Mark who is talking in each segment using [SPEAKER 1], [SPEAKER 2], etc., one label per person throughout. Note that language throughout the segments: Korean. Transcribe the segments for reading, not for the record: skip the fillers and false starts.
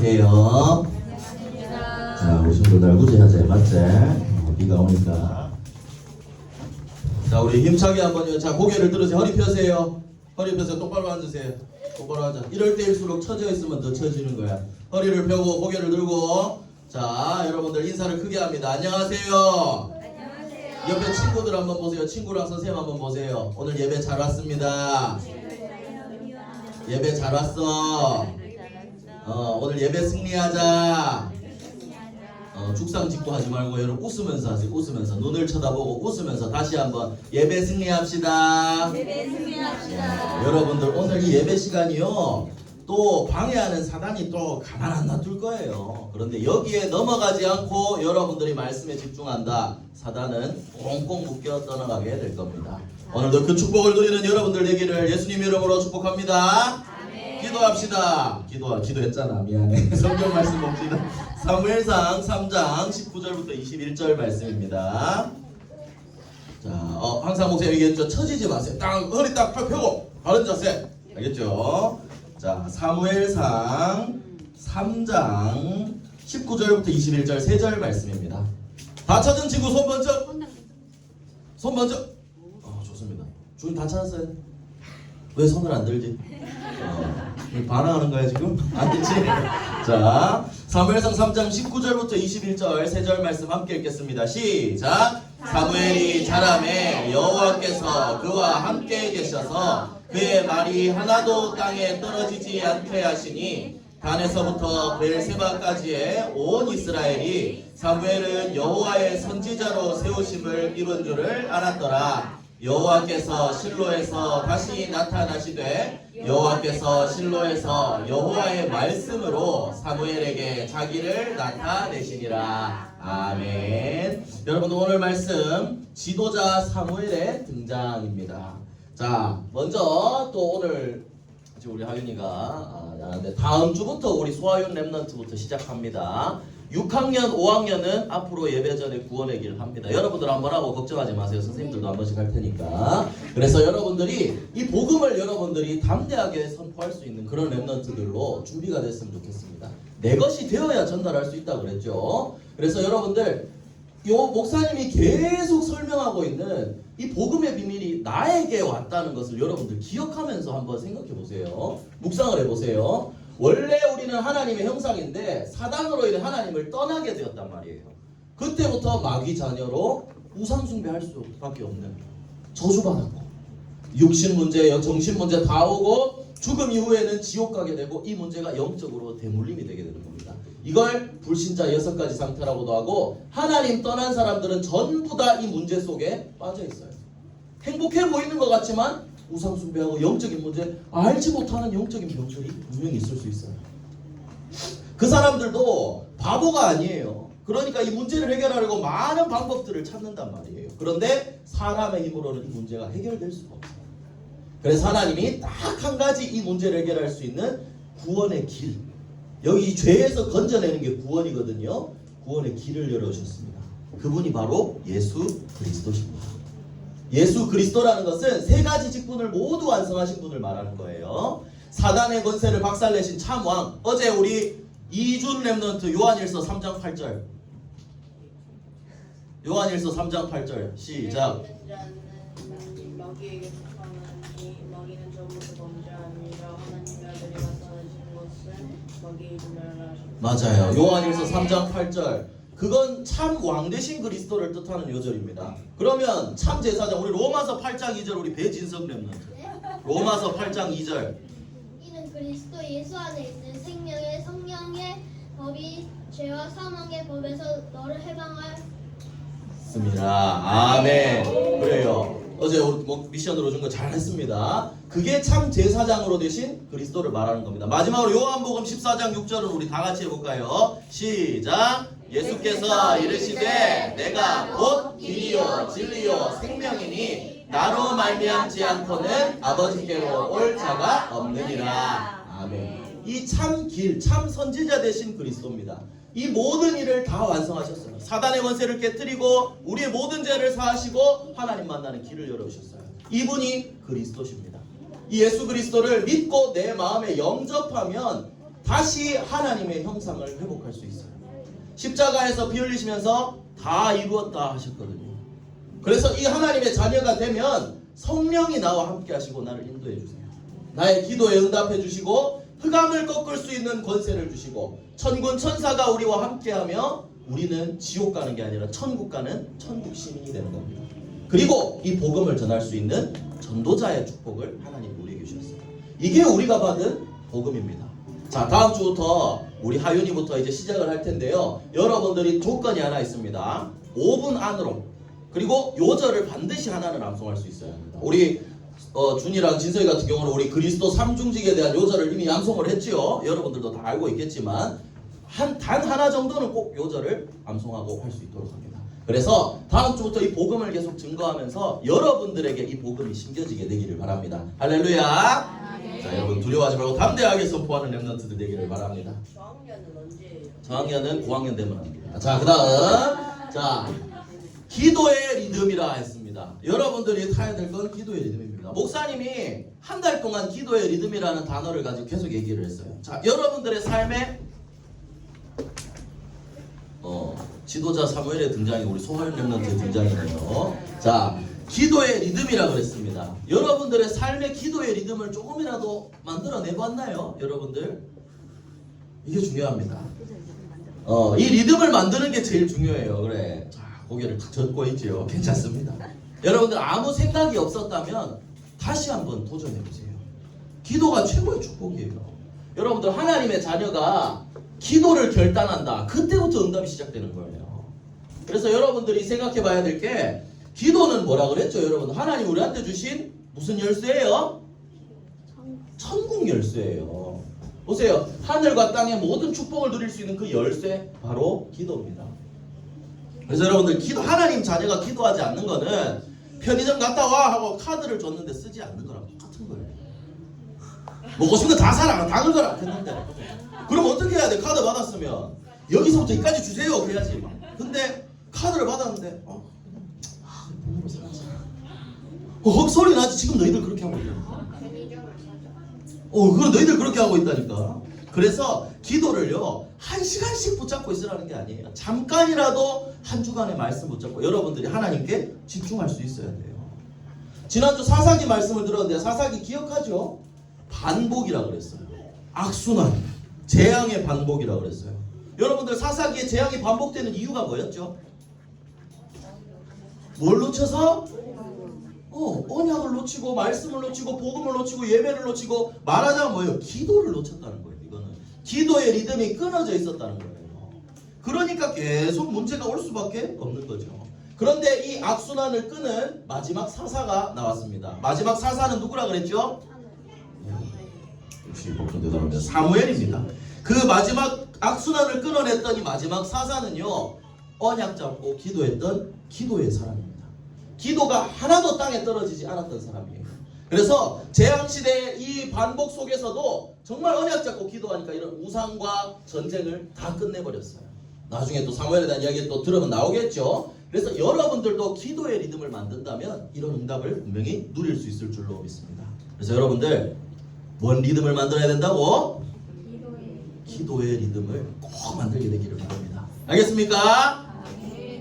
[SPEAKER 1] 안녕하세요. 자, 우리 친구들 날구지하자, 맞지? 비가 오니까. 자, 우리 힘차게 한번요. 자, 고개를 들으세요. 허리 펴세요. 허리 펴서 똑바로 앉으세요. 똑바로 앉아. 이럴 때일수록 처져 있으면 더 처지는 거야. 허리를 펴고 고개를 들고. 자, 여러분들 인사를 크게 합니다. 안녕하세요.
[SPEAKER 2] 안녕하세요.
[SPEAKER 1] 옆에 친구들 한번 보세요. 친구랑 선생님 한번 보세요. 오늘 예배 잘 왔습니다. 예배 잘 왔어. 오늘 예배 승리하자. 죽상 짓고 하지 말고 여러분 웃으면서 하세요. 웃으면서 눈을 쳐다보고 웃으면서 다시 한번 예배 승리합시다.
[SPEAKER 2] 예배 승리합시다.
[SPEAKER 1] 여러분들 오늘 이 예배 시간이요 또 방해하는 사단이 또 가만 안 놔둘 거예요. 그런데 여기에 넘어가지 않고 여러분들이 말씀에 집중한다. 사단은 꽁꽁 묶여 떠나가게 될 겁니다. 오늘도 그 축복을 누리는 여러분들 되기를 예수님 이름으로 축복합니다.
[SPEAKER 2] 아멘.
[SPEAKER 1] 기도합시다. 기도했잖아. 미안해. 성경 말씀 봅시다. 사무엘상 3장 19절부터 21절 말씀입니다. 자, 항상 목사님 얘기했죠. 처지지 마세요. 딱 허리 딱 펴고 바른 자세. 알겠죠? 자, 사무엘상 3장 19절부터 21절 3절 말씀입니다. 다 찾은 친구 손 먼저. 손 먼저. 좋습니다. 주인 다 찾았어요? 왜 손을 안 들지? 반항하는 거야 지금? 아니지? 자, 사무엘상 3장 19절부터 21절 3절 말씀 함께 읽겠습니다. 시작! 사무엘이 자라매 여호와께서 그와 함께 계셔서 그의 말이 하나도 땅에 떨어지지 않게 하시니 단에서부터 베엘세바까지의 온 이스라엘이 사무엘은 여호와의 선지자로 세우심을 이룬 줄을 알았더라. 여호와께서 실로에서 다시 나타나시되 여호와께서 실로에서 여호와의 말씀으로 사무엘에게 자기를 나타내시니라. 아멘. 여러분 오늘 말씀 지도자 사무엘의 등장입니다. 자, 먼저 또 오늘 우리 하윤이가 다음 주부터 우리 소아윤 랩런트부터 시작합니다. 6학년, 5학년은 앞으로 예배 전에 구원의 길을 합니다. 여러분들 한번 하고 걱정하지 마세요. 선생님들도 한 번씩 할 테니까. 그래서 여러분들이 이 복음을 여러분들이 담대하게 선포할 수 있는 그런 랩런트들로 준비가 됐으면 좋겠습니다. 내 것이 되어야 전달할 수 있다고 그랬죠. 그래서 여러분들 요 목사님이 계속 설명하고 있는 이 복음의 비밀이 나에게 왔다는 것을 여러분들 기억하면서 한번 생각해 보세요. 묵상을 해보세요. 원래 우리는 하나님의 형상인데 사단으로 인해 하나님을 떠나게 되었단 말이에요. 그때부터 마귀 자녀로 우상 숭배할 수밖에 없는 저주받았고 육신 문제, 정신 문제 다 오고 죽음 이후에는 지옥 가게 되고 이 문제가 영적으로 대물림이 되게 되는 겁니다. 이걸 불신자 6가지 상태라고도 하고 하나님 떠난 사람들은 전부 다 이 문제 속에 빠져 있어요. 행복해 보이는 것 같지만 우상 숭배하고 영적인 문제 알지 못하는 영적인 병들이 분명히 있을 수 있어요. 그 사람들도 바보가 아니에요. 그러니까 이 문제를 해결하려고 많은 방법들을 찾는단 말이에요. 그런데 사람의 힘으로는 이 문제가 해결될 수가 없어요. 그래서 하나님이 딱 한 가지 이 문제를 해결할 수 있는 구원의 길, 여기 죄에서 건져내는 게 구원이거든요. 구원의 길을 열어주셨습니다. 그분이 바로 예수 그리스도십니다. 예수 그리스도라는 것은 3가지 직분을 모두 완성하신 분을 말하는 거예요. 사단의 권세를 박살내신 참왕. 어제 우리 이준 랩런트 요한일서 3장 8절. 요한일서 3장 8절 시작.
[SPEAKER 3] 마귀에게 속하나니 마귀는 전부터 범죄하니라. 하나님의 아들이 나타나신 것은 마귀의 이름을 하셨다.
[SPEAKER 1] 맞아요. 요한일서 3장 8절. 그건 참 왕 되신 그리스도를 뜻하는 요절입니다. 그러면 참 제사장 우리 로마서 8장 2절 우리 배진석 랩런트. 로마서 8장 2절.
[SPEAKER 4] 이는 그리스도 예수 안에 있는 생명의 성령의 법이 죄와 사망의 법에서 너를 해방하였습니다.
[SPEAKER 1] 아멘. 그래요. 어제 우리 미션으로 준 거 잘했습니다. 그게 참 제사장으로 되신 그리스도를 말하는 겁니다. 마지막으로 요한복음 14장 6절은 우리 다 같이 해볼까요? 시작. 예수께서 이르시되 내가 곧 길이요 진리요 생명이니 나로 말미암지 않고는 아버지께로 올 자가 없느니라. 아멘. 이 참 길, 참 선지자 되신 그리스도입니다. 이 모든 일을 다 완성하셨어요. 사단의 권세를 깨뜨리고 우리의 모든 죄를 사하시고 하나님 만나는 길을 열어주셨어요. 이분이 그리스도십니다. 이 예수 그리스도를 믿고 내 마음에 영접하면 다시 하나님의 형상을 회복할 수 있어요. 십자가에서 피 흘리시면서 다 이루었다 하셨거든요. 그래서 이 하나님의 자녀가 되면 성령이 나와 함께 하시고 나를 인도해 주세요. 나의 기도에 응답해 주시고 흑암을 꺾을 수 있는 권세를 주시고 천군 천사가 우리와 함께하며 우리는 지옥 가는 게 아니라 천국 가는 천국 시민이 되는 겁니다. 그리고 이 복음을 전할 수 있는 전도자의 축복을 하나님이 우리에게 주셨어요. 이게 우리가 받은 복음입니다. 자, 다음 주부터 우리 하윤이부터 이제 시작을 할 텐데요. 여러분들이 조건이 하나 있습니다. 5분 안으로 그리고 요절을 반드시 하나는 암송할 수 있어야 합니다. 우리 준이랑 진석이 같은 경우는 우리 그리스도 삼중직에 대한 요절을 이미 암송을 했지요. 여러분들도 다 알고 있겠지만 단 하나 정도는 꼭 요절을 암송하고 할 수 있도록 합니다. 그래서 다음 주부터 이 복음을 계속 증거하면서 여러분들에게 이 복음이 심겨지게 되기를 바랍니다. 할렐루야. 자, 여러분 두려워하지 말고 담대하게 선포하는 렘넌트들 되기를 바랍니다.
[SPEAKER 3] 저학년은 언제예요?
[SPEAKER 1] 저학년은 5학년 되면 합니다. 자, 그 다음 자 기도의 리듬이라 했습니다. 여러분들이 타야 될 건 기도의 리듬입니다. 목사님이 한 달 동안 기도의 리듬이라는 단어를 가지고 계속 얘기를 했어요. 자, 여러분들의 삶에 지도자 사무엘의 등장이 우리 소활 렘넌트의 등장이네요. 자, 기도의 리듬이라 그랬습니다. 여러분들의 삶의 기도의 리듬을 조금이라도 만들어내 봤나요? 여러분들? 이게 중요합니다. 이 리듬을 만드는 게 제일 중요해요. 그래. 자, 고개를 탁 젓고 있지요. 괜찮습니다. 여러분들 아무 생각이 없었다면 다시 한번 도전해보세요. 기도가 최고의 축복이에요. 여러분들 하나님의 자녀가 기도를 결단한다. 그때부터 응답이 시작되는 거예요. 그래서 여러분들이 생각해 봐야 될 게 기도는 뭐라 그랬죠? 여러분 하나님 우리한테 주신 무슨 열쇠예요? 천국 열쇠예요. 보세요. 하늘과 땅의 모든 축복을 누릴 수 있는 그 열쇠 바로 기도입니다. 그래서 여러분들 기도 하나님 자녀가 기도하지 않는 거는 편의점 갔다 와 하고 카드를 줬는데 쓰지 않는 거랑 똑같은 거예요. 먹고 싶은 거 다 사라 다 긁어라 했는데 그럼 어떻게 해야 돼? 카드 받았으면 여기서부터 여기까지 주세요 그래야지. 근데 카드를 받았는데 돈으로 사라져. 헛소리 나지. 지금 너희들 그렇게 하고 있다. 그럼 너희들 그렇게 하고 있다니까. 그래서 기도를요 1시간씩 붙잡고 있으라는 게 아니에요. 잠깐이라도 한 주간의 말씀 붙잡고 여러분들이 하나님께 집중할 수 있어야 돼요. 지난주 사사기 말씀을 들었는데 사사기 기억하죠? 반복이라 그랬어요. 악순환, 재앙의 반복이라 그랬어요. 여러분들 사사기에 재앙이 반복되는 이유가 뭐였죠? 뭘 놓쳐서? 언약을 놓치고 말씀을 놓치고 복음을 놓치고 예배를 놓치고 말하자면 뭐예요? 기도를 놓쳤다는 거예요. 이거는 기도의 리듬이 끊어져 있었다는 거예요. 그러니까 계속 문제가 올 수밖에 없는 거죠. 그런데 이 악순환을 끄는 마지막 사사가 나왔습니다. 마지막 사사는 누구라 그랬죠? 역시 복종 대단합니다. 사무엘입니다. 그 마지막 악순환을 끊어냈던 이 마지막 사사는요 언약 잡고 기도했던 기도의 사람입니다. 기도가 하나도 땅에 떨어지지 않았던 사람이에요. 그래서 재앙시대의 이 반복 속에서도 정말 언약 잡고 기도하니까 이런 우상과 전쟁을 다 끝내버렸어요. 나중에 또 사무엘에 대한 이야기 또 들으면 나오겠죠. 그래서 여러분들도 기도의 리듬을 만든다면 이런 응답을 분명히 누릴 수 있을 줄로 믿습니다. 그래서 여러분들 뭔 리듬을 만들어야 된다고? 기도의 리듬을 꼭 만들게 되기를 바랍니다. 알겠습니까?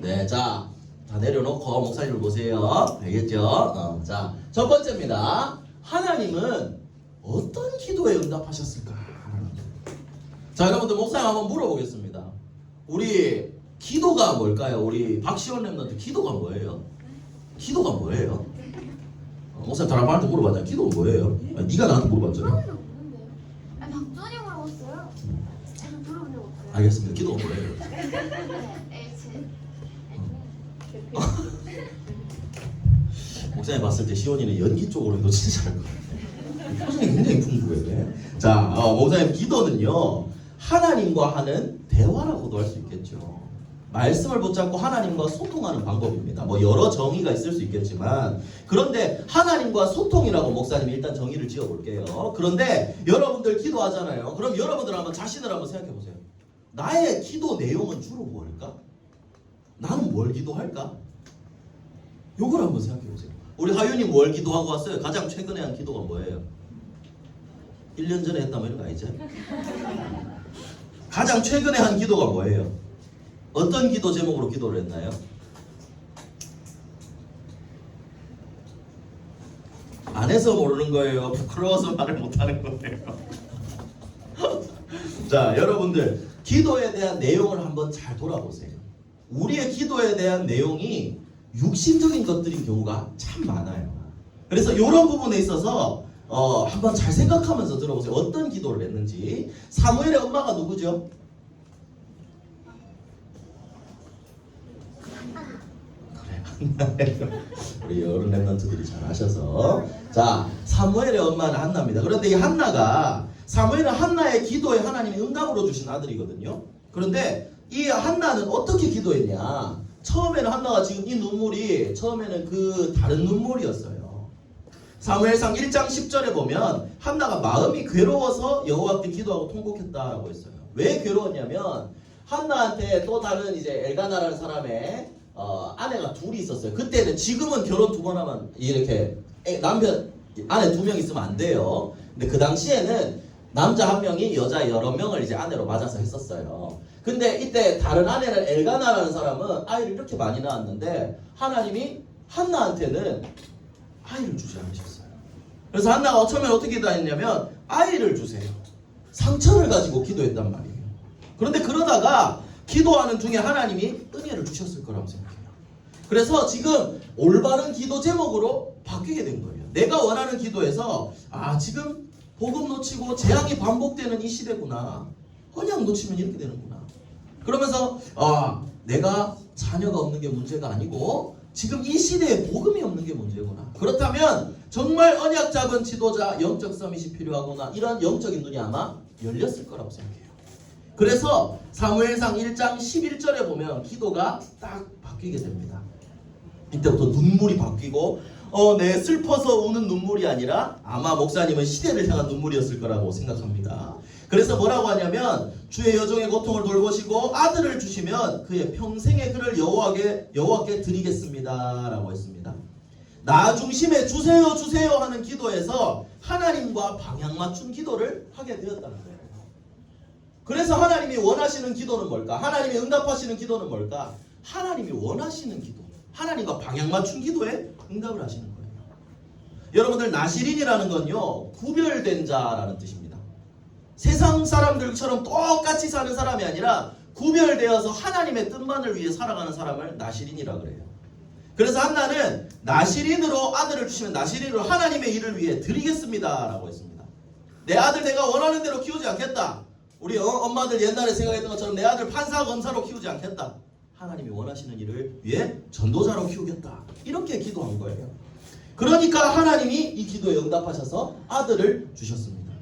[SPEAKER 1] 네, 자, 다 내려놓고 목사님을 보세요. 알겠죠? 자, 첫 번째입니다. 하나님은 어떤 기도에 응답하셨을까? 자, 여러분들 목사님 한번 물어보겠습니다. 우리 기도가 뭘까요? 우리 박시원 렘넌트 기도가 뭐예요? 기도가 뭐예요? 목사님 다른 아빠한테 물어봤잖아요. 기도가 뭐예요? 네가 나한테 물어봤잖아요.
[SPEAKER 4] 박준이 물어봤어요. 제가 물어본 적 없어요.
[SPEAKER 1] 알겠습니다. 기도가 뭐예요? 목사님 봤을 때 시원이는 연기 쪽으로 해도 진짜 잘할 것 같아요. 표정이 굉장히 풍부해. 자, 목사님 기도는요 하나님과 하는 대화라고도 할 수 있겠죠. 말씀을 붙잡고 하나님과 소통하는 방법입니다. 뭐 여러 정의가 있을 수 있겠지만 그런데 하나님과 소통이라고 목사님이 일단 정의를 지어볼게요. 그런데 여러분들 기도하잖아요. 그럼 여러분들 한번 자신을 한번 생각해보세요. 나의 기도 내용은 주로 뭘까? 나는 뭘 기도할까? 요걸 한번 생각해보세요. 우리 하윤이 뭘 기도하고 왔어요? 가장 최근에 한 기도가 뭐예요? 1년 전에 했다면 이런 거 아니죠? 가장 최근에 한 기도가 뭐예요? 어떤 기도 제목으로 기도를 했나요? 안 해서 모르는 거예요? 부끄러워서 말을 못하는 거예요? 자, 여러분들 기도에 대한 내용을 한번 잘 돌아보세요. 우리의 기도에 대한 내용이 육신적인 것들인 경우가 참 많아요. 그래서 이런 부분에 있어서 한번 잘 생각하면서 들어보세요. 어떤 기도를 했는지. 사무엘의 엄마가 누구죠? 그래, 우리 어른 랩런트들이 잘 아셔서. 자, 사무엘의 엄마는 한나입니다. 그런데 이 한나가, 사무엘은 한나의 기도에 하나님이 응답으로 주신 아들이거든요. 그런데 이 한나는 어떻게 기도했냐? 처음에는 한나가 지금 이 눈물이 처음에는 그 다른 눈물이었어요. 사무엘상 1장 10절에 보면 한나가 마음이 괴로워서 여호와께 기도하고 통곡했다라고 했어요. 왜 괴로웠냐면 한나한테 또 다른 이제 엘가나라는 사람의 아내가 둘이 있었어요. 그때는, 지금은 결혼 2번 하면 이렇게 남편 아내 2명 있으면 안 돼요. 근데 그 당시에는 남자 1명이 여자 여러 명을 이제 아내로 맞아서 했었어요. 근데 이때 다른 아내는 엘가나라는 사람은 아이를 이렇게 많이 낳았는데 하나님이 한나한테는 아이를 주지 않으셨어요. 그래서 한나가 처음에 어떻게 기도했냐면 아이를 주세요. 상처를 가지고 기도했단 말이에요. 그런데 그러다가 기도하는 중에 하나님이 은혜를 주셨을 거라고 생각해요. 그래서 지금 올바른 기도 제목으로 바뀌게 된 거예요. 내가 원하는 기도에서 지금 복음 놓치고 재앙이 반복되는 이 시대구나. 언약 놓치면 이렇게 되는구나. 그러면서 내가 자녀가 없는 게 문제가 아니고 지금 이 시대에 복음이 없는 게 문제구나. 그렇다면 정말 언약 잡은 지도자, 영적 서밋이 필요하구나. 이런 영적인 눈이 아마 열렸을 거라고 생각해요. 그래서 사무엘상 1장 11절에 보면 기도가 딱 바뀌게 됩니다. 이때부터 눈물이 바뀌고 내 슬퍼서 우는 눈물이 아니라 아마 목사님은 시대를 향한 눈물이었을 거라고 생각합니다. 그래서 뭐라고 하냐면 주의 여종의 고통을 돌보시고 아들을 주시면 그의 평생의 그를 여호와께 드리겠습니다 라고 했습니다. 나 중심에 주세요 주세요 하는 기도에서 하나님과 방향 맞춘 기도를 하게 되었다는 거예요. 그래서 하나님이 원하시는 기도는 뭘까? 하나님이 응답하시는 기도는 뭘까? 하나님이 원하시는 기도, 하나님과 방향 맞춘 기도에 응답을 하시는 거예요. 여러분들, 나시린이라는 건요, 구별된 자라는 뜻입니다. 세상 사람들처럼 똑같이 사는 사람이 아니라 구별되어서 하나님의 뜻만을 위해 살아가는 사람을 나시린이라 그래요. 그래서 한나는 나시린으로 아들을 주시면 나시린으로 하나님의 일을 위해 드리겠습니다 라고 했습니다. 내 아들 내가 원하는 대로 키우지 않겠다. 우리 엄마들 옛날에 생각했던 것처럼 내 아들 판사 검사로 키우지 않겠다. 하나님이 원하시는 일을 위해 전도자로 키우겠다. 이렇게 기도한 거예요. 그러니까 하나님이 이 기도에 응답하셔서 아들을 주셨습니다.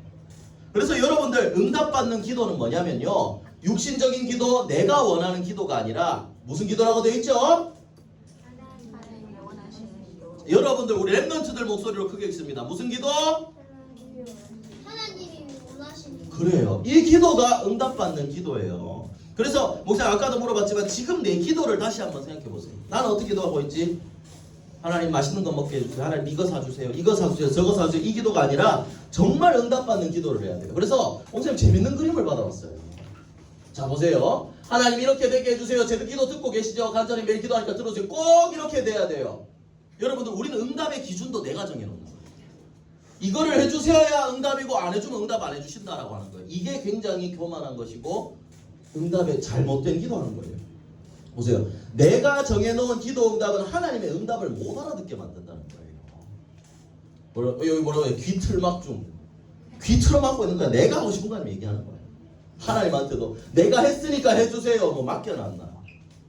[SPEAKER 1] 그래서 여러분들, 응답받는 기도는 뭐냐면요, 육신적인 기도, 내가 원하는 기도가 아니라 무슨 기도라고 되어 있죠?
[SPEAKER 2] 하나님이 원하시는 기도.
[SPEAKER 1] 여러분들, 우리 랩런트들 목소리로 크게 읽습니다. 무슨 기도?
[SPEAKER 4] 하나님이 원하시는
[SPEAKER 1] 그래요. 이 기도가 응답받는 기도예요. 그래서 목사님 아까도 물어봤지만 지금 내 기도를 다시 한번 생각해 보세요. 나는 어떻게 기도하고 있지? 하나님 맛있는 거 먹게 해주세요. 하나님 이거 사주세요. 이거 사주세요. 저거 사주세요. 이 기도가 아니라 정말 응답받는 기도를 해야 돼요. 그래서 목사님 재밌는 그림을 받아왔어요. 자, 보세요. 하나님 이렇게 되게 해주세요. 제 기도 듣고 계시죠? 간절히 매일 기도하니까 들어주세요. 꼭 이렇게 돼야 돼요. 여러분들, 우리는 응답의 기준도 내가 정해놓는 거예요. 이거를 해주셔야 응답이고 안 해주면 응답 안 해주신다라고 하는 거예요. 이게 굉장히 교만한 것이고 응답에 잘못된 기도하는 거예요. 보세요. 내가 정해놓은 기도 응답은 하나님의 응답을 못 알아듣게 만든다는 거예요. 여기 뭐라고 해요? 귀틀막중. 귀 틀어막고 있는 거야. 내가 하고 싶은 거 얘기하는 거예요. 하나님한테도 내가 했으니까 해주세요. 뭐 맡겨놨나?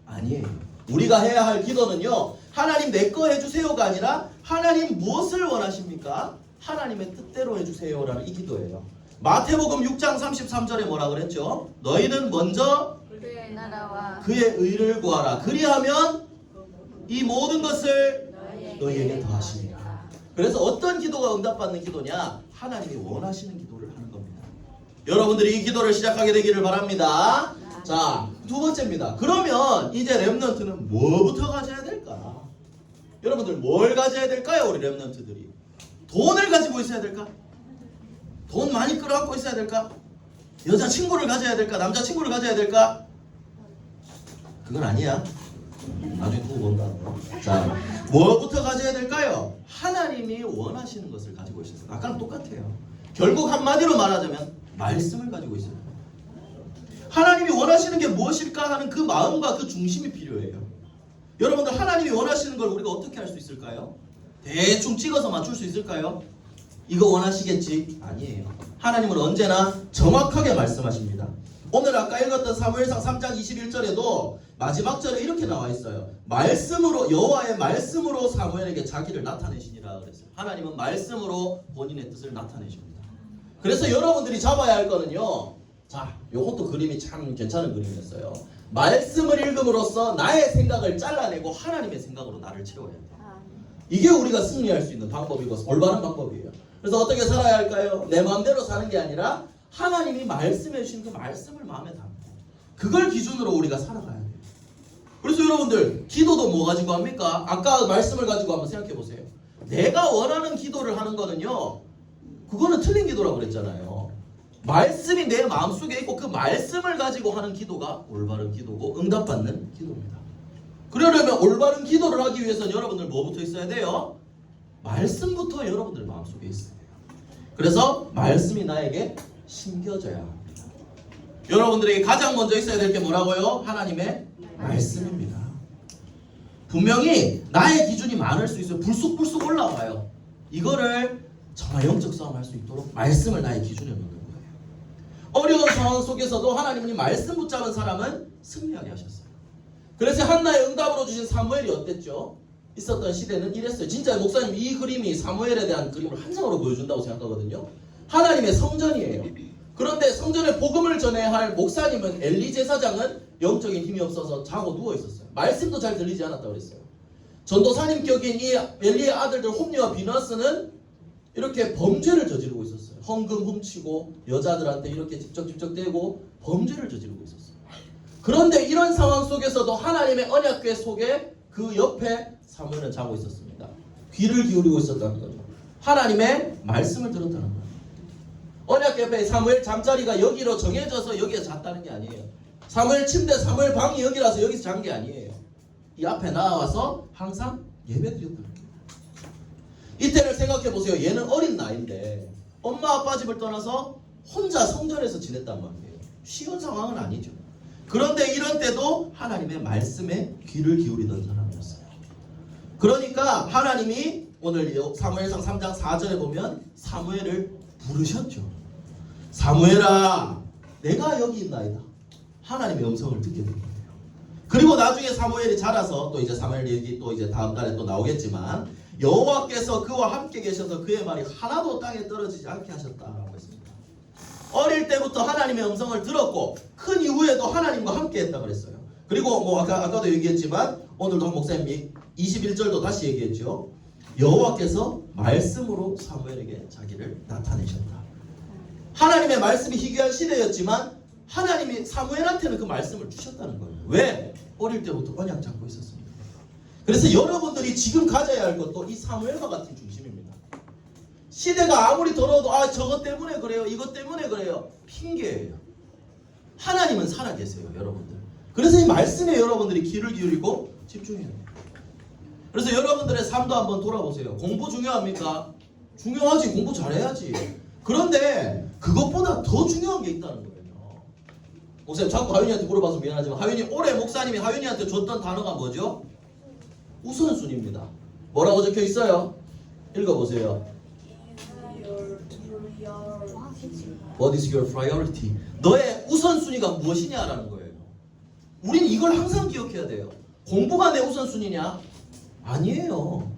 [SPEAKER 1] 아니에요. 우리가 해야 할 기도는요, 하나님 내 거 해주세요가 아니라 하나님 무엇을 원하십니까? 하나님의 뜻대로 해주세요라는 이 기도예요. 마태복음 6장 33절에 뭐라 그랬죠? 너희는 먼저
[SPEAKER 2] 그의 나라와
[SPEAKER 1] 그의 의를 구하라. 그리하면 이 모든 것을 너희에게 더하시리라. 그래서 어떤 기도가 응답받는 기도냐? 하나님이 원하시는 기도를 하는 겁니다. 여러분들이 이 기도를 시작하게 되기를 바랍니다. 자, 두 번째입니다. 그러면 이제 랩넌트는 뭐부터 가져야 될까? 여러분들 뭘 가져야 될까요? 우리 랩넌트들이 돈을 가지고 있어야 될까? 돈 많이 끌어안고 있어야 될까? 여자친구를 가져야 될까? 남자친구를 가져야 될까? 그건 아니야. 나중에 두고 본다. 자, 뭐부터 가져야 될까요? 하나님이 원하시는 것을 가지고 있어요. 아까랑 똑같아요. 결국 한마디로 말하자면 말씀을 가지고 있어요. 하나님이 원하시는 게 무엇일까 하는 그 마음과 그 중심이 필요해요. 여러분들 하나님이 원하시는 걸 우리가 어떻게 할 수 있을까요? 대충 찍어서 맞출 수 있을까요? 이거 원하시겠지? 아니에요. 하나님은 언제나 정확하게 말씀하십니다. 오늘 아까 읽었던 사무엘상 3장 21절에도 마지막 절에 이렇게 나와 있어요. 말씀으로 여호와의 말씀으로 사무엘에게 자기를 나타내시니라 그랬어요. 하나님은 말씀으로 본인의 뜻을 나타내십니다. 그래서 여러분들이 잡아야 할 거는요. 자, 요것도 그림이 참 괜찮은 그림이었어요. 말씀을 읽음으로써 나의 생각을 잘라내고 하나님의 생각으로 나를 채워야 돼요. 이게 우리가 승리할 수 있는 방법이고 올바른 방법이에요. 그래서 어떻게 살아야 할까요? 내 마음대로 사는 게 아니라 하나님이 말씀해 주신 그 말씀을 마음에 담고 그걸 기준으로 우리가 살아가야 돼요. 그래서 여러분들 기도도 뭐 가지고 합니까? 아까 말씀을 가지고 한번 생각해 보세요. 내가 원하는 기도를 하는 거는요. 그거는 틀린 기도라고 그랬잖아요. 말씀이 내 마음속에 있고 그 말씀을 가지고 하는 기도가 올바른 기도고 응답받는 기도입니다. 그러려면 올바른 기도를 하기 위해서는 여러분들 뭐부터 있어야 돼요? 말씀부터 여러분들 마음속에 있어야 돼요. 그래서 말씀이 나에게 심겨져야 합니다. 여러분들에게 가장 먼저 있어야 될 게 뭐라고요? 하나님의 말씀입니다. 분명히 나의 기준이 많을 수 있어요. 불쑥불쑥 올라와요. 이거를 정말 영적 싸움 할 수 있도록 말씀을 나의 기준에 놓는 거예요. 어려운 상황 속에서도 하나님이 말씀 붙잡은 사람은 승리하게 하셨어요. 그래서 한나의 응답으로 주신 사무엘이 어땠죠? 있었던 시대는 이랬어요. 진짜 목사님 이 그림이 사무엘에 대한 그림을 한 장으로 보여준다고 생각하거든요. 하나님의 성전이에요. 그런데 성전에 복음을 전해야 할 목사님은 엘리 제사장은 영적인 힘이 없어서 자고 누워 있었어요. 말씀도 잘 들리지 않았다고 그랬어요. 전도사님 격인 이 엘리의 아들들 홈리와 비나스는 이렇게 범죄를 저지르고 있었어요. 헌금 훔치고 여자들한테 이렇게 직접 대고 범죄를 저지르고 있었어요. 그런데 이런 상황 속에서도 하나님의 언약궤 속에 그 옆에 사무엘은 자고 있었습니다. 귀를 기울이고 있었다는 거죠. 하나님의 말씀을 들었다는 거예요. 언약궤 옆에 사무엘 잠자리가 여기로 정해져서 여기에 잤다는 게 아니에요. 사무엘 침대, 사무엘 방이 여기라서 여기서 잔 게 아니에요. 이 앞에 나와서 항상 예배드렸다는 거예요. 이때를 생각해 보세요. 얘는 어린 나이인데 엄마 아빠 집을 떠나서 혼자 성전에서 지냈단 말이에요. 쉬운 상황은 아니죠. 그런데 이런 때도 하나님의 말씀에 귀를 기울이던 사람이었어요. 그러니까 하나님이 오늘 사무엘상 3장 4절에 보면 사무엘을 부르셨죠. 사무엘아, 내가 여기 있나이다. 하나님의 음성을 듣게 된 거예요. 그리고 나중에 사무엘이 자라서 또 이제 사무엘 얘기 또 이제 다음 달에 또 나오겠지만 여호와께서 그와 함께 계셔서 그의 말이 하나도 땅에 떨어지지 않게 하셨다라고 했습니다. 어릴 때부터 하나님의 음성을 들었고 큰 이후에도 하나님과 함께 했다고 그랬어요. 그리고 뭐 아까도 얘기했지만 오늘도 목사님이 21절도 다시 얘기했죠. 여호와께서 말씀으로 사무엘에게 자기를 나타내셨다. 하나님의 말씀이 희귀한 시대였지만 하나님이 사무엘한테는 그 말씀을 주셨다는 거예요. 왜? 어릴 때부터 언약 잡고 있었습니다. 그래서 여러분들이 지금 가져야 할 것도 이 사무엘과 같은 중심입니다. 시대가 아무리 더러워도 저것 때문에 그래요, 이것 때문에 그래요, 핑계예요. 하나님은 살아계세요, 여러분들. 그래서 이 말씀에 여러분들이 귀를 기울이고 집중해야 돼요. 그래서 여러분들의 삶도 한번 돌아보세요. 공부 중요합니까? 중요하지. 공부 잘해야지. 그런데 그것보다 더 중요한 게 있다는 거예요. 목사님 자꾸 하윤이한테 물어봐서 미안하지만 하윤이 올해 목사님이 하윤이한테 줬던 단어가 뭐죠? 우선순위입니다. 뭐라고 적혀 있어요? 읽어보세요. What is your priority? 너의 우선순위가 무엇이냐라는 거예요. 우린 이걸 항상 기억해야 돼요. 공부가 내 우선순위냐? 아니에요.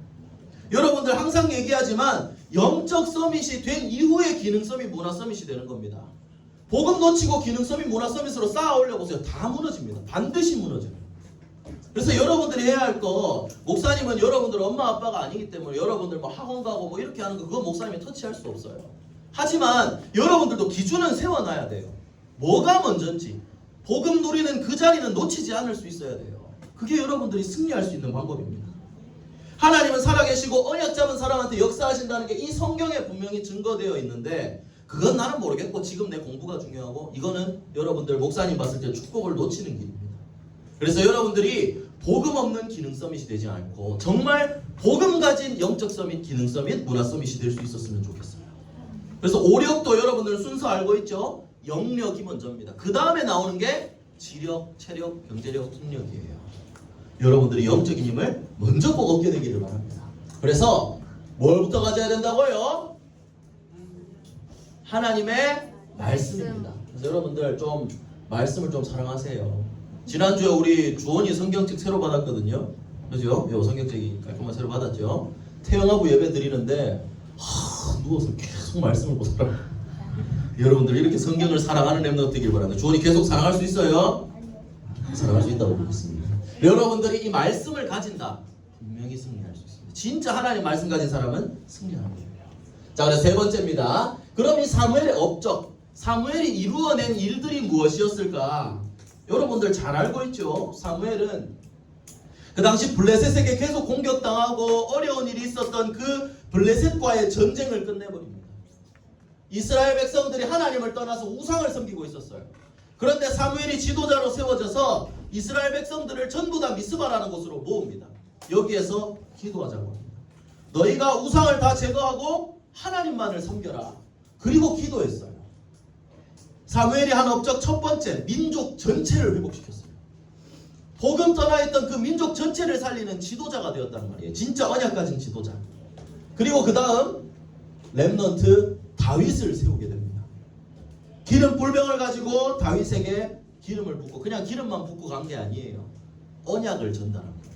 [SPEAKER 1] 여러분들 항상 얘기하지만 영적 서밋이 된 이후에 기능 서밋, 문화 서밋이 되는 겁니다. 복음 놓치고 기능 서밋, 문화 서밋으로 쌓아 올려보세요. 다 무너집니다. 반드시 무너져요. 그래서 여러분들이 해야 할 거, 목사님은 여러분들 엄마 아빠가 아니기 때문에 여러분들 뭐 학원 가고 뭐 이렇게 하는 거 그거 목사님이 터치할 수 없어요. 하지만 여러분들도 기준은 세워놔야 돼요. 뭐가 먼저인지. 복음 누리는 그 자리는 놓치지 않을 수 있어야 돼요. 그게 여러분들이 승리할 수 있는 방법입니다. 하나님은 살아계시고 언약 잡은 사람한테 역사하신다는 게 이 성경에 분명히 증거되어 있는데 그건 나는 모르겠고 지금 내 공부가 중요하고 이거는 여러분들 목사님 봤을 때 축복을 놓치는 길입니다. 그래서 여러분들이 복음 없는 기능 서밋이 되지 않고 정말 복음 가진 영적 서밋, 기능 서밋, 문화 서밋이 될 수 있었으면 좋겠어요. 그래서 오력도 여러분들 순서 알고 있죠? 영력이 먼저입니다. 그 다음에 나오는 게 지력, 체력, 경제력, 통력이에요. 여러분들이 영적인 힘을 먼저 꼭 얻게 되기를 바랍니다. 그래서 뭘부터 가져야 된다고요? 하나님의 말씀입니다. 그래서 여러분들 좀 말씀을 좀 사랑하세요. 지난주에 우리 주원이 성경책 새로 받았거든요. 그죠? 요 성경책이 깔끔한 새로 받았죠. 태영하고 예배 드리는데 누워서 계속 말씀을 보더라고요. 여러분들 이렇게 성경을 사랑하는 렘넌트 되길 바랍니다. 주원이 계속 사랑할 수 있어요? 사랑할 수 있다고 믿습니다. 여러분들이 이 말씀을 가진다. 분명히 승리할 수 있습니다. 진짜 하나님 말씀 가진 사람은 승리하는 거예요. 자, 그래서 세 번째입니다. 그럼 이 사무엘의 업적, 사무엘이 이루어낸 일들이 무엇이었을까? 여러분들 잘 알고 있죠? 사무엘은 그 당시 블레셋에게 계속 공격당하고 어려운 일이 있었던 그 블레셋과의 전쟁을 끝내버립니다. 이스라엘 백성들이 하나님을 떠나서 우상을 섬기고 있었어요. 그런데 사무엘이 지도자로 세워져서 이스라엘 백성들을 전부 다 미스바라는 곳으로 모읍니다. 여기에서 기도하자고 합니다. 너희가 우상을 다 제거하고 하나님만을 섬겨라. 그리고 기도했어요. 사무엘이 한 업적 첫 번째, 민족 전체를 회복시켰어요. 복음 떠나 있던 그 민족 전체를 살리는 지도자가 되었다는 말이에요. 진짜 언약 가진 지도자. 그리고 그 다음 렘넌트 다윗을 세우게 됩니다. 기름 뿔병을 가지고 다윗에게 기름을 붓고 그냥 기름만 붓고 간 게 아니에요. 언약을 전달한 거예요.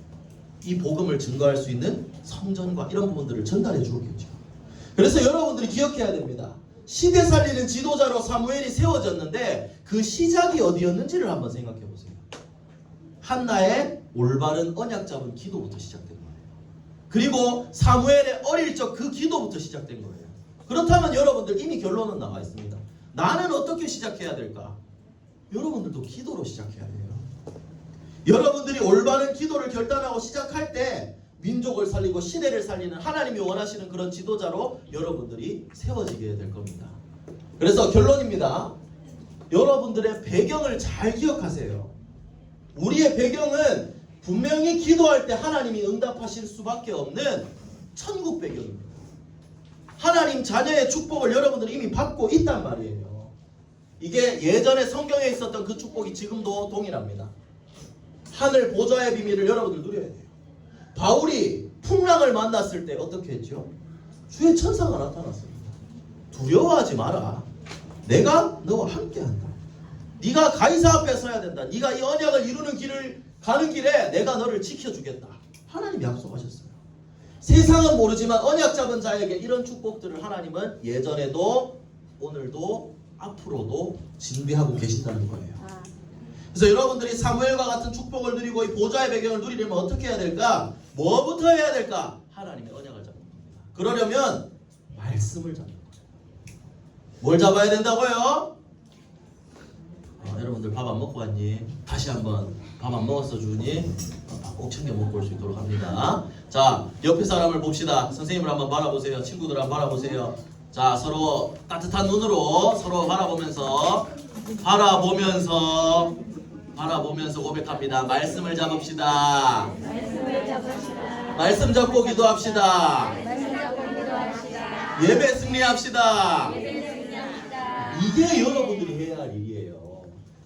[SPEAKER 1] 이 복음을 증거할 수 있는 성전과 이런 부분들을 전달해 주었겠죠. 그래서 여러분들이 기억해야 됩니다. 시대 살리는 지도자로 사무엘이 세워졌는데 그 시작이 어디였는지를 한번 생각해 보세요. 한나의 올바른 언약 잡은 기도부터 시작된 거예요. 그리고 사무엘의 어릴 적 그 기도부터 시작된 거예요. 그렇다면 여러분들 이미 결론은 나와 있습니다. 나는 어떻게 시작해야 될까? 여러분들도 기도로 시작해야 돼요. 여러분들이 올바른 기도를 결단하고 시작할 때 민족을 살리고 시대를 살리는 하나님이 원하시는 그런 지도자로 여러분들이 세워지게 될 겁니다. 그래서 결론입니다. 여러분들의 배경을 잘 기억하세요. 우리의 배경은 분명히 기도할 때 하나님이 응답하실 수밖에 없는 천국 배경입니다. 하나님 자녀의 축복을 여러분들이 이미 받고 있단 말이에요. 이게 예전에 성경에 있었던 그 축복이 지금도 동일합니다. 하늘 보좌의 비밀을 여러분들 누려야 돼요. 바울이 풍랑을 만났을 때 어떻게 했죠? 주의 천사가 나타났습니다. 두려워하지 마라. 내가 너와 함께한다. 네가 가이사 앞에 서야 된다. 네가 이 언약을 이루는 길을 가는 길에 내가 너를 지켜주겠다. 하나님이 약속하셨어요. 세상은 모르지만 언약 잡은 자에게 이런 축복들을 하나님은 예전에도 오늘도 앞으로도 준비하고 계신다는 거예요. 그래서 여러분들이 사무엘과 같은 축복을 누리고 이 보좌의 배경을 누리려면 어떻게 해야 될까? 뭐부터 해야 될까? 하나님의 언약을 잡는 겁니다. 그러려면 말씀을 잡는 거예요. 뭘 잡아야 된다고요? 여러분들 밥 안 먹고 왔니? 다시 한번 밥 안 먹었어 주니? 꼭 챙겨 먹고 올 수 있도록 합니다. 자, 옆에 사람을 봅시다. 선생님을 한번 바라보세요. 친구들 한번 바라보세요. 자, 서로 따뜻한 눈으로 서로 바라보면서 고백합니다. 말씀을 잡읍시다. 말씀 잡고 기도합시다. 예배 승리합시다. 이게 여러분들이 해야 할 일이에요.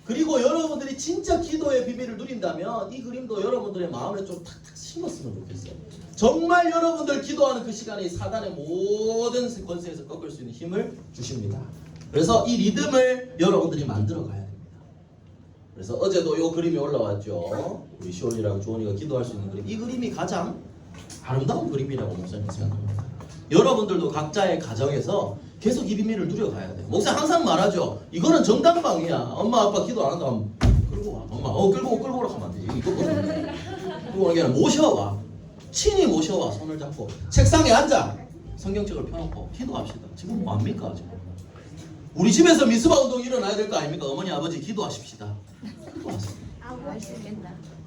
[SPEAKER 1] 그리고 여러분들이 진짜 기도의 비밀을 누린다면 이 그림도 여러분들의 마음에 좀 탁탁 심었으면 좋겠어요. 정말 여러분들 기도하는 그 시간이 사단의 모든 권세에서 꺾을 수 있는 힘을 주십니다. 그래서 이 리듬을 여러분들이 만들어 가야 됩니다. 그래서 어제도 이 그림이 올라왔죠. 우리 시온이랑 주원이가 기도할 수 있는 그림. 이 그림이 가장 아름다운 그림이라고 목사님 생각합니다. 여러분들도 각자의 가정에서 계속 이 비밀을 누려가야 돼요. 목사 항상 말하죠. 이거는 정당방이야. 엄마 아빠 기도 안 한다 하면 끌고 와. 엄마 끌고 오라 하면 안 돼. 이거 끌고 오는 게 아니라 모셔와. 친히 모셔와. 손을 잡고 책상에 앉아. 성경책을 펴놓고 기도합시다. 지금 뭐합니까 지금? 우리 집에서 미스바 운동 일어나야 될 거 아닙니까? 어머니 아버지 기도하십시다. 기도하세요.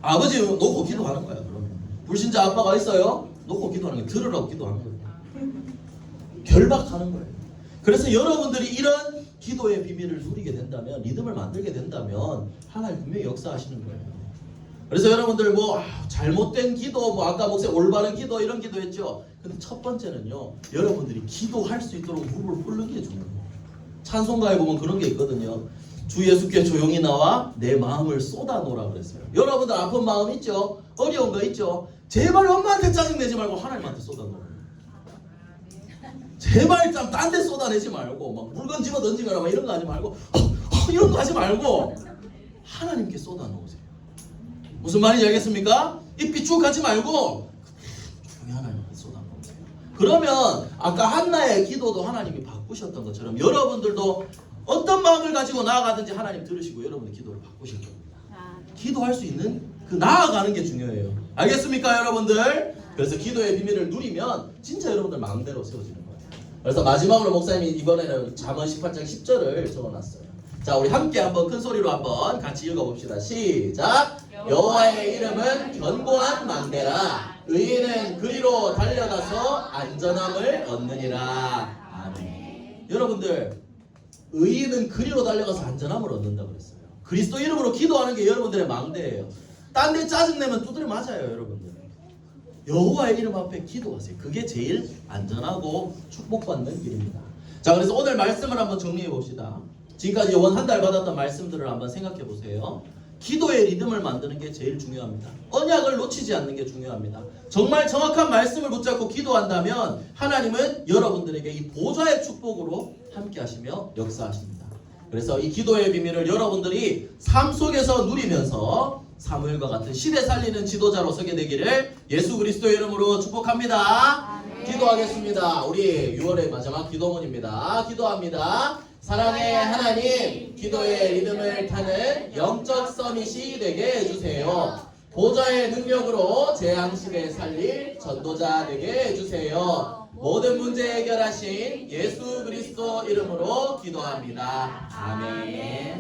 [SPEAKER 1] 아버지 놓고 기도하는 거야. 그러면 불신자 아빠가 있어요? 놓고 기도하는 거예요. 들으라고 기도하는 거예요. 결박하는 거예요. 그래서 여러분들이 이런 기도의 비밀을 누리게 된다면, 리듬을 만들게 된다면 하나님 분명히 역사하시는 거예요. 그래서 여러분들 뭐 잘못된 기도, 뭐 아까 목사님 올바른 기도 이런 기도했죠. 근데 첫 번째는요, 여러분들이 기도할 수 있도록 무릎을 꿇는 게 중요해요. 찬송가에 보면 그런 게 있거든요. 주 예수께 조용히 나와 내 마음을 쏟아놓으라 그랬어요. 여러분들 아픈 마음 있죠? 어려운 거 있죠? 제발 엄마한테 짜증내지 말고 하나님한테 쏟아놓으라. 제발 좀 딴 데 쏟아내지 말고 막 물건 집어 던지거나 막 이런 거 하지 말고 이런 거 하지 말고 하나님께 쏟아놓으세요. 무슨 말인지 알겠습니까? 입 비축하지 말고 조용히 하나님께 쏟아놓으세요. 그러면 아까 한나의 기도도 하나님이 바꾸셨던 것처럼 여러분들도 어떤 마음을 가지고 나아가든지 하나님 들으시고 여러분의 기도를 바꾸실 겁니다. 기도할 수 있는 그 나아가는 게 중요해요. 알겠습니까 여러분들? 그래서 기도의 비밀을 누리면 진짜 여러분들 마음대로 세워지는 거예요. 그래서 마지막으로 목사님이 이번에는 잠언 18장 10절을 적어놨어요. 자, 우리 함께 한번 큰 소리로 한번 같이 읽어봅시다. 시작. 여호와의 이름은 견고한 망대라. 의인은 그리로 달려가서 안전함을 얻느니라. 아멘. 여러분들, 의인은 그리로 달려가서 안전함을 얻는다고 그랬어요. 그리스도 이름으로 기도하는 게 여러분들의 망대예요. 딴 데 짜증내면 두드려 맞아요, 여러분들. 여호와의 이름 앞에 기도하세요. 그게 제일 안전하고 축복받는 길입니다. 자, 그래서 오늘 말씀을 한번 정리해 봅시다. 지금까지 원 한 달 받았던 말씀들을 한번 생각해 보세요. 기도의 리듬을 만드는 게 제일 중요합니다. 언약을 놓치지 않는 게 중요합니다. 정말 정확한 말씀을 붙잡고 기도한다면 하나님은 여러분들에게 이 보좌의 축복으로 함께 하시며 역사하십니다. 그래서 이 기도의 비밀을 여러분들이 삶 속에서 누리면서 사무엘과 같은 시대 살리는 지도자로 서게 되기를 예수 그리스도의 이름으로 축복합니다. 기도하겠습니다. 우리 6월의 마지막 기도문입니다. 기도합니다. 사랑의 하나님, 기도의 리듬을 타는 영적 서밋이 되게 해주세요. 보좌의 능력으로 재앙 속에 살릴 전도자 되게 해주세요. 모든 문제 해결하신 예수 그리스도 이름으로 기도합니다. 아멘.